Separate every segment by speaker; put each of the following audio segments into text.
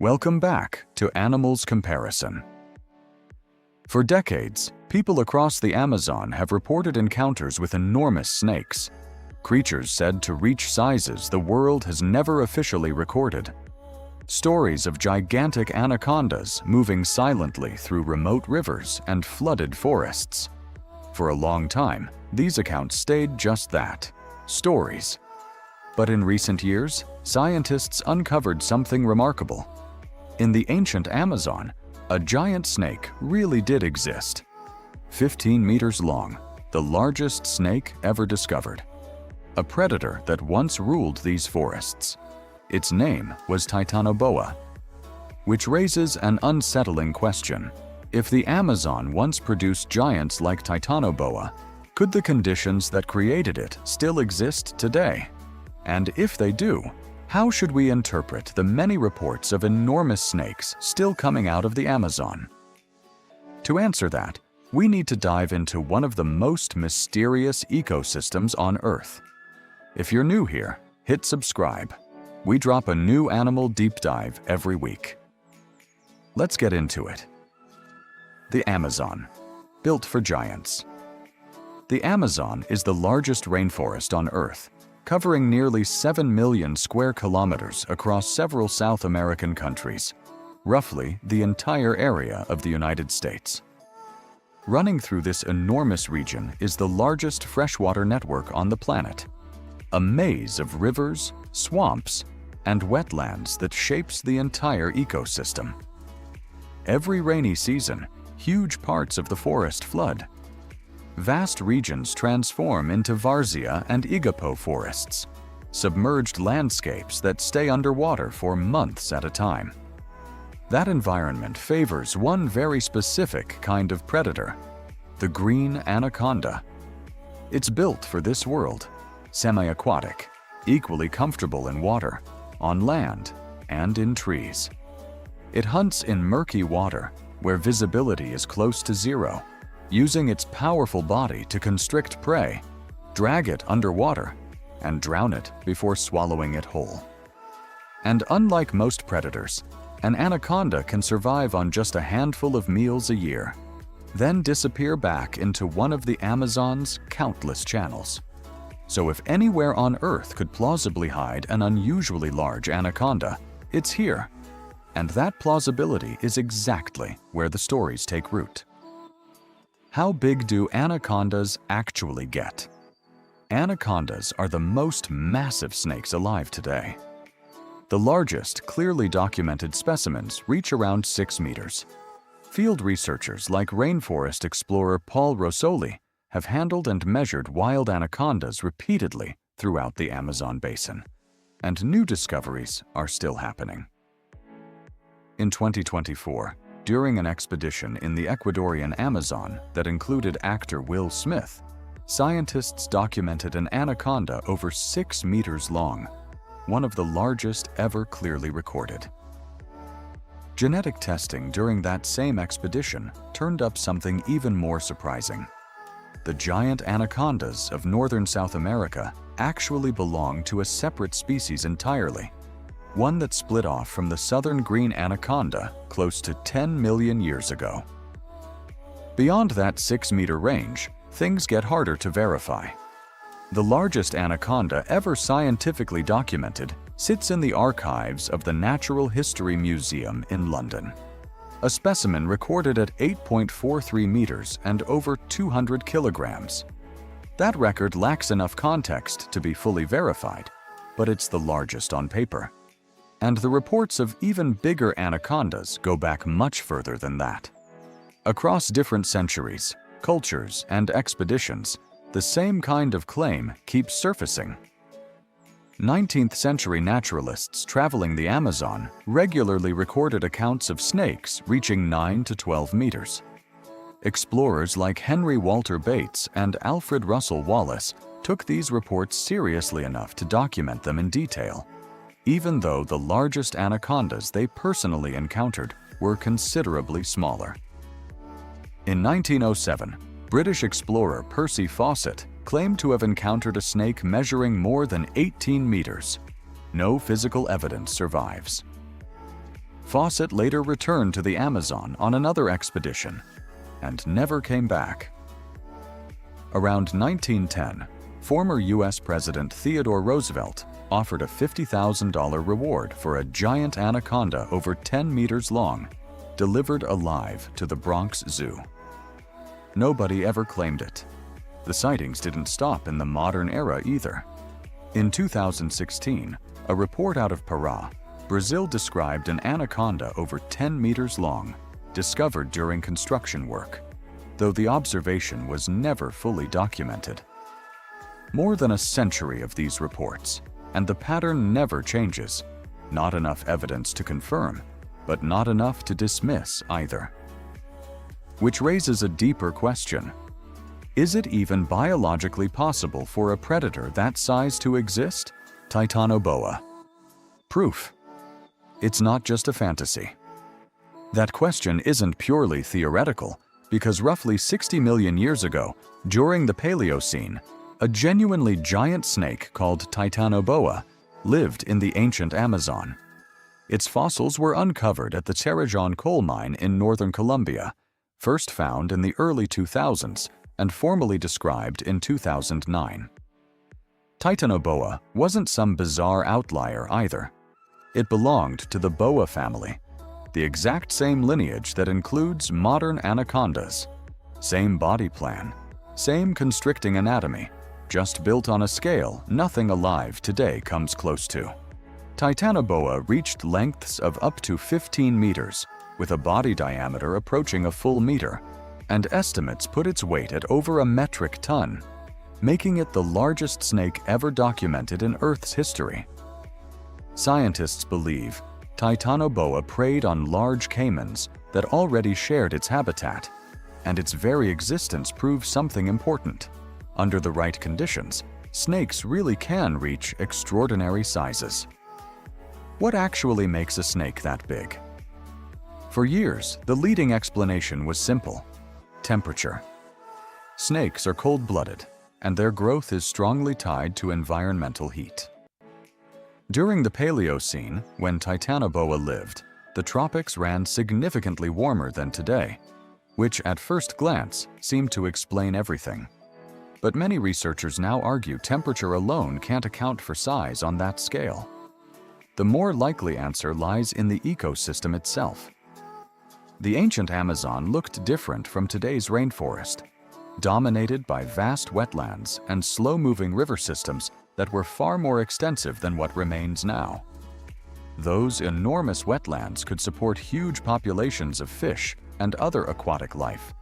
Speaker 1: Welcome back to Animals Comparison. For decades, people across the Amazon have reported encounters with enormous snakes, creatures said to reach sizes the world has never officially recorded. Stories of gigantic anacondas moving silently through remote rivers and flooded forests. For a long time, these accounts stayed just that, stories. But in recent years, scientists uncovered something remarkable. In the ancient Amazon, a giant snake really did exist. 15 meters long, the largest snake ever discovered. A predator that once ruled these forests. Its name was Titanoboa, which raises an unsettling question. If the Amazon once produced giants like Titanoboa, could the conditions that created it still exist today? And if they do, how should we interpret the many reports of enormous snakes still coming out of the Amazon? To answer that, we need to dive into one of the most mysterious ecosystems on Earth. If you're new here, hit subscribe. We drop a new animal deep dive every week. Let's get into it. The Amazon, built for giants. The Amazon is the largest rainforest on Earth, covering nearly 7 million square kilometers across several South American countries, roughly the entire area of the United States. Running through this enormous region is the largest freshwater network on the planet, a maze of rivers, swamps, and wetlands that shapes the entire ecosystem. Every rainy season, huge parts of the forest flood. Vast regions transform into varzea and igapo forests, submerged landscapes that stay underwater for months at a time. That environment favors one very specific kind of predator, the green anaconda. It's built for this world, semi-aquatic, equally comfortable in water, on land, and in trees. It hunts in murky water, where visibility is close to zero, using its powerful body to constrict prey, drag it underwater, and drown it before swallowing it whole. And unlike most predators, an anaconda can survive on just a handful of meals a year, then disappear back into one of the Amazon's countless channels. So if anywhere on Earth could plausibly hide an unusually large anaconda, it's here. And that plausibility is exactly where the stories take root. How big do anacondas actually get? Anacondas are the most massive snakes alive today. The largest, clearly documented specimens reach around 6 meters. Field researchers like rainforest explorer Paul Rosoli have handled and measured wild anacondas repeatedly throughout the Amazon basin, and new discoveries are still happening. In 2024, during an expedition in the Ecuadorian Amazon that included actor Will Smith, scientists documented an anaconda over 6 meters long, one of the largest ever clearly recorded. Genetic testing during that same expedition turned up something even more surprising. The giant anacondas of northern South America actually belong to a separate species entirely, one that split off from the southern green anaconda close to 10 million years ago. Beyond that 6-meter range, things get harder to verify. The largest anaconda ever scientifically documented sits in the archives of the Natural History Museum in London. A specimen recorded at 8.43 meters and over 200 kilograms. That record lacks enough context to be fully verified, but it's the largest on paper. And the reports of even bigger anacondas go back much further than that. Across different centuries, cultures, and expeditions, the same kind of claim keeps surfacing. 19th-century naturalists traveling the Amazon regularly recorded accounts of snakes reaching 9 to 12 meters. Explorers like Henry Walter Bates and Alfred Russel Wallace took these reports seriously enough to document them in detail, even though the largest anacondas they personally encountered were considerably smaller. In 1907, British explorer Percy Fawcett claimed to have encountered a snake measuring more than 18 meters. No physical evidence survives. Fawcett later returned to the Amazon on another expedition and never came back. Around 1910, former U.S. President Theodore Roosevelt offered a $50,000 reward for a giant anaconda over 10 meters long, delivered alive to the Bronx Zoo. Nobody ever claimed it. The sightings didn't stop in the modern era either. In 2016, a report out of Pará, Brazil described an anaconda over 10 meters long, discovered during construction work, though the observation was never fully documented. More than a century of these reports, and the pattern never changes. Not enough evidence to confirm, but not enough to dismiss either. Which raises a deeper question. Is it even biologically possible for a predator that size to exist? Titanoboa. Proof. It's not just a fantasy. That question isn't purely theoretical, because roughly 60 million years ago, during the Paleocene, a genuinely giant snake called Titanoboa lived in the ancient Amazon. Its fossils were uncovered at the Cerrejón coal mine in northern Colombia, first found in the early 2000s and formally described in 2009. Titanoboa wasn't some bizarre outlier either. It belonged to the boa family, the exact same lineage that includes modern anacondas. Same body plan, same constricting anatomy, just built on a scale nothing alive today comes close to. Titanoboa reached lengths of up to 15 meters, with a body diameter approaching a full meter, and estimates put its weight at over a metric ton, making it the largest snake ever documented in Earth's history. Scientists believe Titanoboa preyed on large caimans that already shared its habitat, and its very existence proves something important. Under the right conditions, snakes really can reach extraordinary sizes. What actually makes a snake that big? For years, the leading explanation was simple: temperature. Snakes are cold-blooded, and their growth is strongly tied to environmental heat. During the Paleocene, when Titanoboa lived, the tropics ran significantly warmer than today, which at first glance seemed to explain everything. But many researchers now argue temperature alone can't account for size on that scale. The more likely answer lies in the ecosystem itself. The ancient Amazon looked different from today's rainforest, dominated by vast wetlands and slow-moving river systems that were far more extensive than what remains now. Those enormous wetlands could support huge populations of fish and other aquatic life,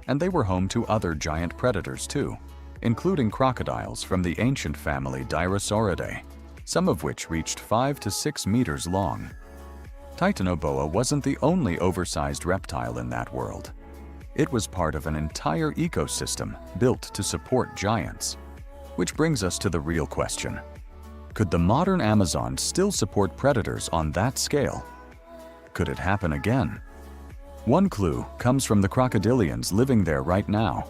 Speaker 1: and they were home to other giant predators too, including crocodiles from the ancient family Drysauridae, some of which reached 5 to 6 meters long. Titanoboa wasn't the only oversized reptile in that world. It was part of an entire ecosystem built to support giants. Which brings us to the real question. Could the modern Amazon still support predators on that scale? Could it happen again? One clue comes from the crocodilians living there right now.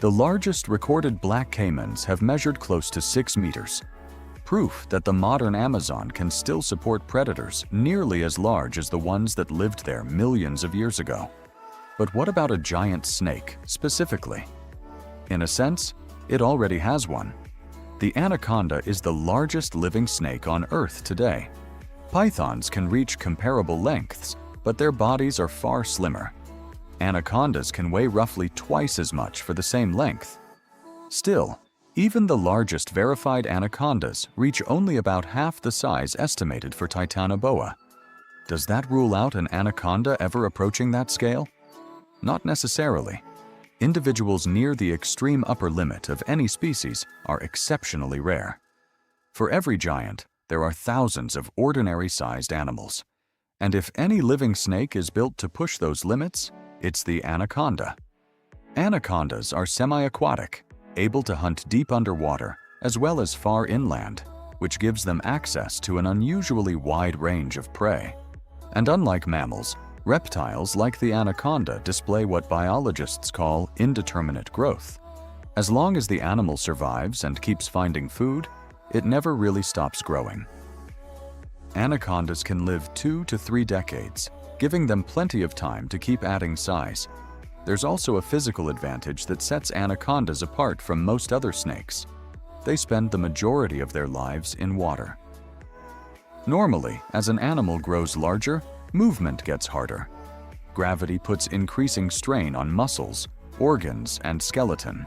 Speaker 1: The largest recorded black caimans have measured close to 6 meters, proof that the modern Amazon can still support predators nearly as large as the ones that lived there millions of years ago. But what about a giant snake, specifically? In a sense, it already has one. The anaconda is the largest living snake on Earth today. Pythons can reach comparable lengths, but their bodies are far slimmer. Anacondas can weigh roughly twice as much for the same length. Still, even the largest verified anacondas reach only about half the size estimated for Titanoboa. Does that rule out an anaconda ever approaching that scale? Not necessarily. Individuals near the extreme upper limit of any species are exceptionally rare. For every giant, there are thousands of ordinary-sized animals. And if any living snake is built to push those limits, it's the anaconda. Anacondas are semi-aquatic, able to hunt deep underwater as well as far inland, which gives them access to an unusually wide range of prey. And unlike mammals, reptiles like the anaconda display what biologists call indeterminate growth. As long as the animal survives and keeps finding food, it never really stops growing. anacondas can live 2 to 3 decades, giving them plenty of time to keep adding size. There's also a physical advantage that sets anacondas apart from most other snakes. They spend the majority of their lives in water. Normally, as an animal grows larger, movement gets harder. Gravity puts increasing strain on muscles, organs, and skeleton.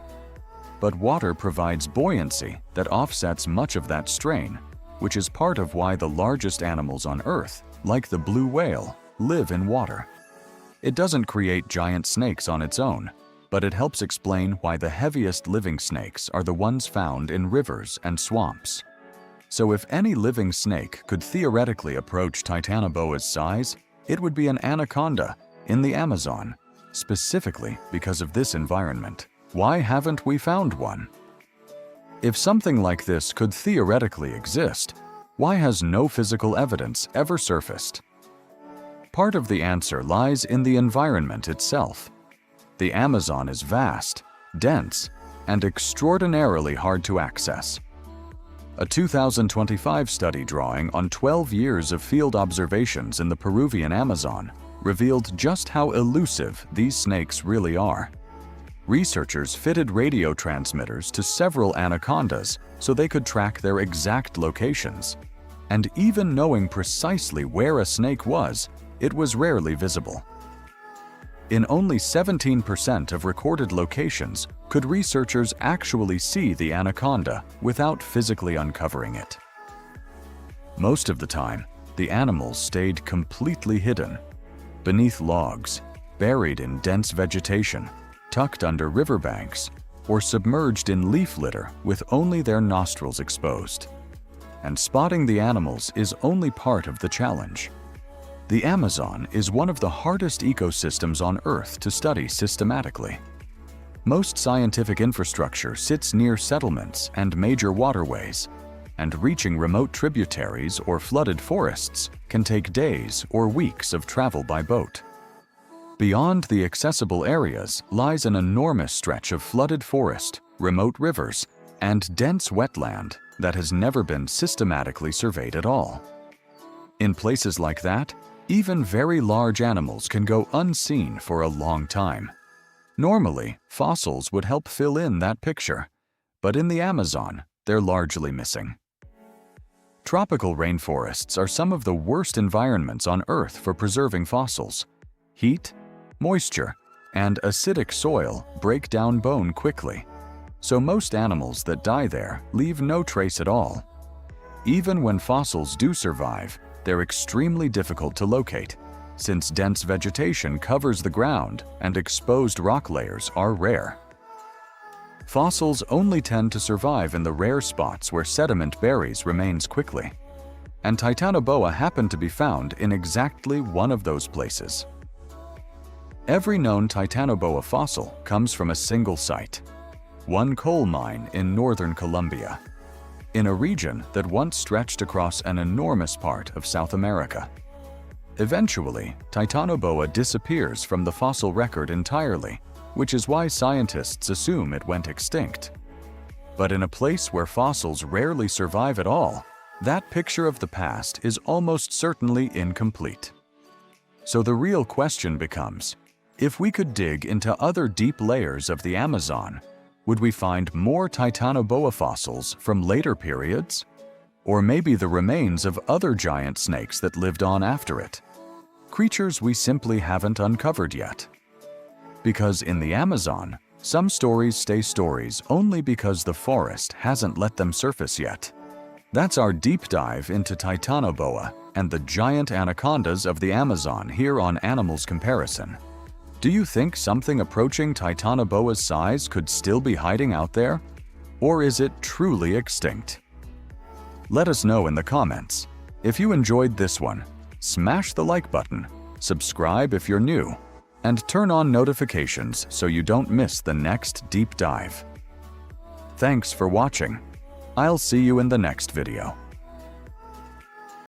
Speaker 1: But water provides buoyancy that offsets much of that strain, which is part of why the largest animals on Earth, like the blue whale, live in water. It doesn't create giant snakes on its own, but it helps explain why the heaviest living snakes are the ones found in rivers and swamps. So if any living snake could theoretically approach Titanoboa's size, it would be an anaconda in the Amazon, specifically because of this environment. Why haven't we found one? If something like this could theoretically exist, why has no physical evidence ever surfaced? Part of the answer lies in the environment itself. The Amazon is vast, dense, and extraordinarily hard to access. A 2025 study drawing on 12 years of field observations in the Peruvian Amazon revealed just how elusive these snakes really are. Researchers fitted radio transmitters to several anacondas so they could track their exact locations. And even knowing precisely where a snake was, it was rarely visible. In only 17% of recorded locations could researchers actually see the anaconda without physically uncovering it. Most of the time, the animals stayed completely hidden, beneath logs, buried in dense vegetation, tucked under riverbanks, or submerged in leaf litter with only their nostrils exposed. And spotting the animals is only part of the challenge. The Amazon is one of the hardest ecosystems on Earth to study systematically. Most scientific infrastructure sits near settlements and major waterways, and reaching remote tributaries or flooded forests can take days or weeks of travel by boat. Beyond the accessible areas lies an enormous stretch of flooded forest, remote rivers, and dense wetland that has never been systematically surveyed at all. In places like that, even very large animals can go unseen for a long time. Normally, fossils would help fill in that picture, but in the Amazon, they're largely missing. Tropical rainforests are some of the worst environments on Earth for preserving fossils. Heat, moisture, and acidic soil break down bone quickly, so most animals that die there leave no trace at all. Even when fossils do survive, they're extremely difficult to locate, since dense vegetation covers the ground and exposed rock layers are rare. Fossils only tend to survive in the rare spots where sediment buries remains quickly, and Titanoboa happened to be found in exactly one of those places. Every known Titanoboa fossil comes from a single site, one coal mine in northern Colombia, in a region that once stretched across an enormous part of South America. Eventually, Titanoboa disappears from the fossil record entirely, which is why scientists assume it went extinct. But in a place where fossils rarely survive at all, that picture of the past is almost certainly incomplete. So the real question becomes, if we could dig into other deep layers of the Amazon, would we find more Titanoboa fossils from later periods? Or maybe the remains of other giant snakes that lived on after it? Creatures we simply haven't uncovered yet. Because in the Amazon, some stories stay stories only because the forest hasn't let them surface yet. That's our deep dive into Titanoboa and the giant anacondas of the Amazon here on Animals Comparison. Do you think something approaching Titanoboa's size could still be hiding out there? Or is it truly extinct? Let us know in the comments. If you enjoyed this one, smash the like button, subscribe if you're new, and turn on notifications so you don't miss the next deep dive. Thanks for watching. I'll see you in the next video.